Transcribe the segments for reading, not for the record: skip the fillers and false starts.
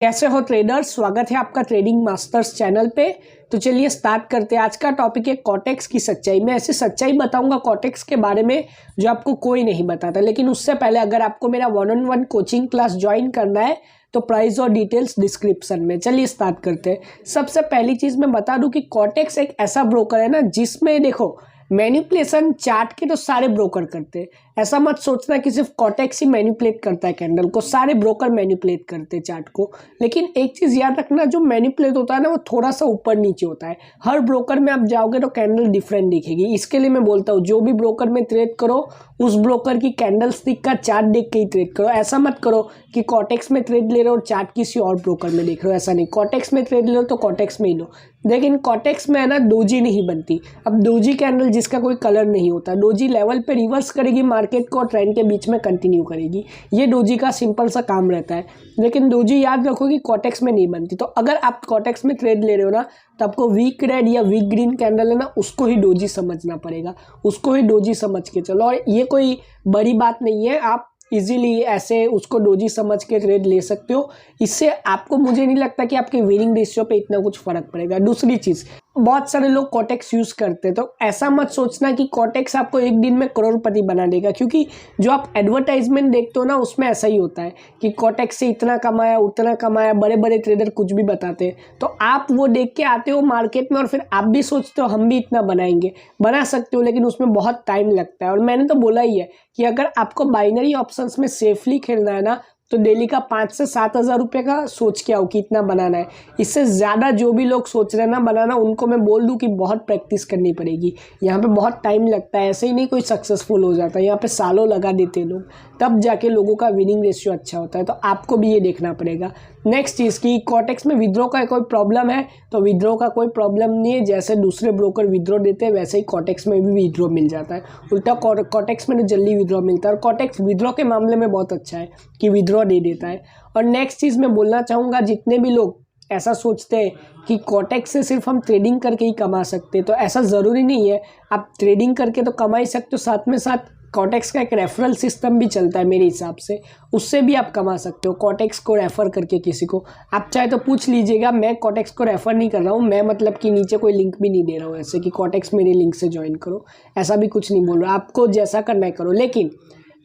कैसे हो ट्रेडर्स, स्वागत है आपका ट्रेडिंग मास्टर्स चैनल पे। तो चलिए स्टार्ट करते हैं। आज का टॉपिक है कॉटेक्स की सच्चाई। मैं ऐसी सच्चाई बताऊंगा कॉटेक्स के बारे में जो आपको कोई नहीं बताता। लेकिन उससे पहले अगर आपको मेरा 1-on-1 कोचिंग क्लास ज्वाइन करना है तो प्राइस और डिटेल्स डिस्क्रिप्शन में। चलिए स्टार्ट करते हैं। सबसे पहली चीज़ मैं बता दूं कि कॉटेक्स एक ऐसा ब्रोकर है ना जिसमें देखो मैनिपुलेशन चार्ट के तो सारे ब्रोकर करते हैं। ऐसा मत सोचना कि सिर्फ कॉटेक्स ही मैनिपुलेट करता है कैंडल को, सारे ब्रोकर मैनिपुलेट करते हैं चार्ट को। लेकिन एक चीज़ याद रखना, जो मैनिपुलेट होता है ना वो थोड़ा सा ऊपर नीचे होता है। हर ब्रोकर में आप जाओगे तो कैंडल डिफरेंट दिखेगी। इसके लिए मैं बोलता हूँ जो भी ब्रोकर में ट्रेड करो उस ब्रोकर की कैंडल स्टिक का चार्ट देख के ही ट्रेड करो। ऐसा मत करो कि कॉटेक्स में ट्रेड ले रहे हो और चार्ट किसी और ब्रोकर में देख रहे हो। ऐसा नहीं, कॉटेक्स में ट्रेड ले लो तो कॉटेक्स में ही लो। लेकिन कॉटेक्स में है ना डोजी नहीं बनती। अब डोजी कैंडल जिसका कोई कलर नहीं होता, डोजी लेवल पे रिवर्स करेगी मार्केट को और ट्रेंड के बीच में कंटिन्यू करेगी। ये डोजी का सिंपल सा काम रहता है। लेकिन डोजी याद रखो कि कॉटेक्स में नहीं बनती। तो अगर आप कॉटेक्स में ट्रेड ले रहे हो ना तो आपको वीक रेड या वीक ग्रीन कैंडल है ना उसको ही डोजी समझना पड़ेगा, उसको ही डोजी समझ के चलो। और ये कोई बड़ी बात नहीं है, आप इजीली ऐसे उसको डोजी समझ के ट्रेड ले सकते हो। इससे आपको, मुझे नहीं लगता कि आपके विनिंग रेशियो पे इतना कुछ फर्क पड़ेगा। दूसरी चीज़, बहुत सारे लोग कॉटेक्स यूज़ करते हैं तो ऐसा मत सोचना कि कॉटेक्स आपको एक दिन में करोड़पति बना देगा, क्योंकि जो आप एडवर्टाइजमेंट देखते हो ना उसमें ऐसा ही होता है कि कॉटेक्स से इतना कमाया उतना कमाया। बड़े बड़े ट्रेडर कुछ भी बताते हैं तो आप वो देख के आते हो मार्केट में और फिर आप भी सोचते हो हम भी इतना बनाएंगे। बना सकते हो लेकिन उसमें बहुत टाइम लगता है। और मैंने तो बोला ही है कि अगर आपको बाइनरी ऑप्शंस में सेफली खेलना है ना तो डेली का 5 से 7 हज़ार रुपये का सोच के आओ कि इतना बनाना है। इससे ज़्यादा जो भी लोग सोच रहे हैं ना बनाना, उनको मैं बोल दूं कि बहुत प्रैक्टिस करनी पड़ेगी। यहाँ पे बहुत टाइम लगता है, ऐसे ही नहीं कोई सक्सेसफुल हो जाता है। यहाँ पे सालों लगा देते हैं लोग, तब जाके लोगों का विनिंग रेशियो अच्छा होता है। तो आपको भी ये देखना पड़ेगा। नेक्स्ट चीज़ की कॉटेक्स में विड्रॉ का कोई प्रॉब्लम है तो विड्रॉ का कोई प्रॉब्लम नहीं है। जैसे दूसरे ब्रोकर विड्रॉ देते हैं वैसे ही कॉटेक्स में भी विड्रॉ मिल जाता है। उल्टा कॉटेक्स में तो जल्दी विड्रॉ मिलता है और कॉटेक्स विड्रॉ के मामले में बहुत अच्छा है कि विड्रॉ दे देता है। और नेक्स्ट चीज़ मैं बोलना चाहूँगा, जितने भी लोग ऐसा सोचते हैं कि कॉटेक्स से सिर्फ हम ट्रेडिंग करके ही कमा सकते हैं, तो ऐसा ज़रूरी नहीं है। आप ट्रेडिंग करके तो कमा ही सकते हो, साथ में साथ कॉटेक्स का एक रेफरल सिस्टम भी चलता है मेरे हिसाब से, उससे भी आप कमा सकते हो। कॉटेक्स को रेफ़र करके किसी को आप चाहे तो पूछ लीजिएगा। मैं कॉटेक्स को रेफ़र नहीं कर रहा हूँ, मैं मतलब कि नीचे कोई लिंक भी नहीं दे रहा हूँ ऐसे कि कॉटेक्स मेरे लिंक से ज्वाइन करो, ऐसा भी कुछ नहीं बोल रहा। आपको जैसा करना है करो। लेकिन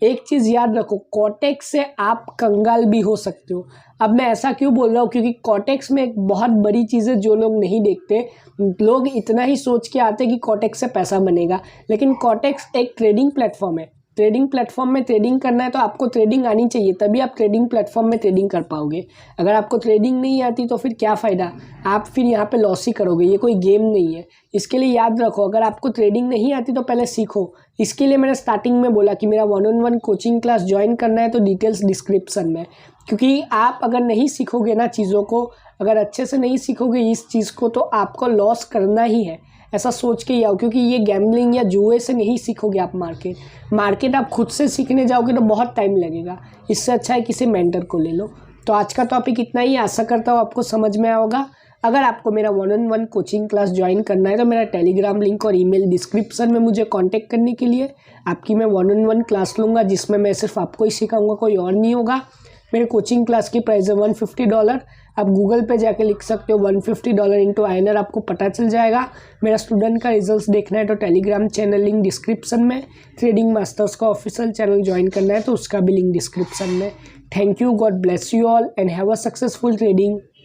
एक चीज़ याद रखो, कॉटेक्स से आप कंगाल भी हो सकते हो। अब मैं ऐसा क्यों बोल रहा हूँ, क्योंकि कॉटेक्स में एक बहुत बड़ी चीज़ है जो लोग नहीं देखते। लोग इतना ही सोच के आते कि कॉटेक्स से पैसा बनेगा, लेकिन कॉटेक्स एक ट्रेडिंग प्लेटफॉर्म है। ट्रेडिंग प्लेटफॉर्म में ट्रेडिंग करना है तो आपको ट्रेडिंग आनी चाहिए, तभी आप ट्रेडिंग प्लेटफॉर्म में ट्रेडिंग कर पाओगे। अगर आपको ट्रेडिंग नहीं आती तो फिर क्या फ़ायदा, आप फिर यहाँ पे लॉस ही करोगे। ये कोई गेम नहीं है। इसके लिए याद रखो, अगर आपको ट्रेडिंग नहीं आती तो पहले सीखो। इसके लिए मैंने स्टार्टिंग में बोला कि मेरा 1-on-1 कोचिंग क्लास ज्वाइन करना है तो डिटेल्स डिस्क्रिप्शन में। क्योंकि आप अगर नहीं सीखोगे ना चीज़ों को, अगर अच्छे से नहीं सीखोगे इस चीज़ को, तो आपको लॉस करना ही है। ऐसा सोच के ही आओ, क्योंकि ये गैम्बलिंग या जुए से नहीं सीखोगे आप। मार्केट आप खुद से सीखने जाओगे तो बहुत टाइम लगेगा। इससे अच्छा है किसी मेंटर को ले लो। तो आज का टॉपिक इतना ही। आशा करता हूँ आपको समझ में आया होगा। अगर आपको मेरा 1-on-1 कोचिंग क्लास ज्वाइन करना है तो मेरा टेलीग्राम लिंक और ईमेल डिस्क्रिप्शन में मुझे कांटेक्ट करने के लिए। आपकी मैं 1-on-1 क्लास लूँगा जिसमें मैं सिर्फ आपको ही सिखाऊंगा, कोई और नहीं होगा। मेरे कोचिंग क्लास की प्राइस है $150। आप गूगल पे जाके लिख सकते हो $150 इंटू INR, आपको पता चल जाएगा। मेरा स्टूडेंट का रिजल्ट्स देखना है तो टेलीग्राम चैनल लिंक डिस्क्रिप्शन में। ट्रेडिंग मास्टर्स का ऑफिशियल चैनल ज्वाइन करना है तो उसका भी लिंक डिस्क्रिप्शन में। Thank you, God bless you all and have a successful trading.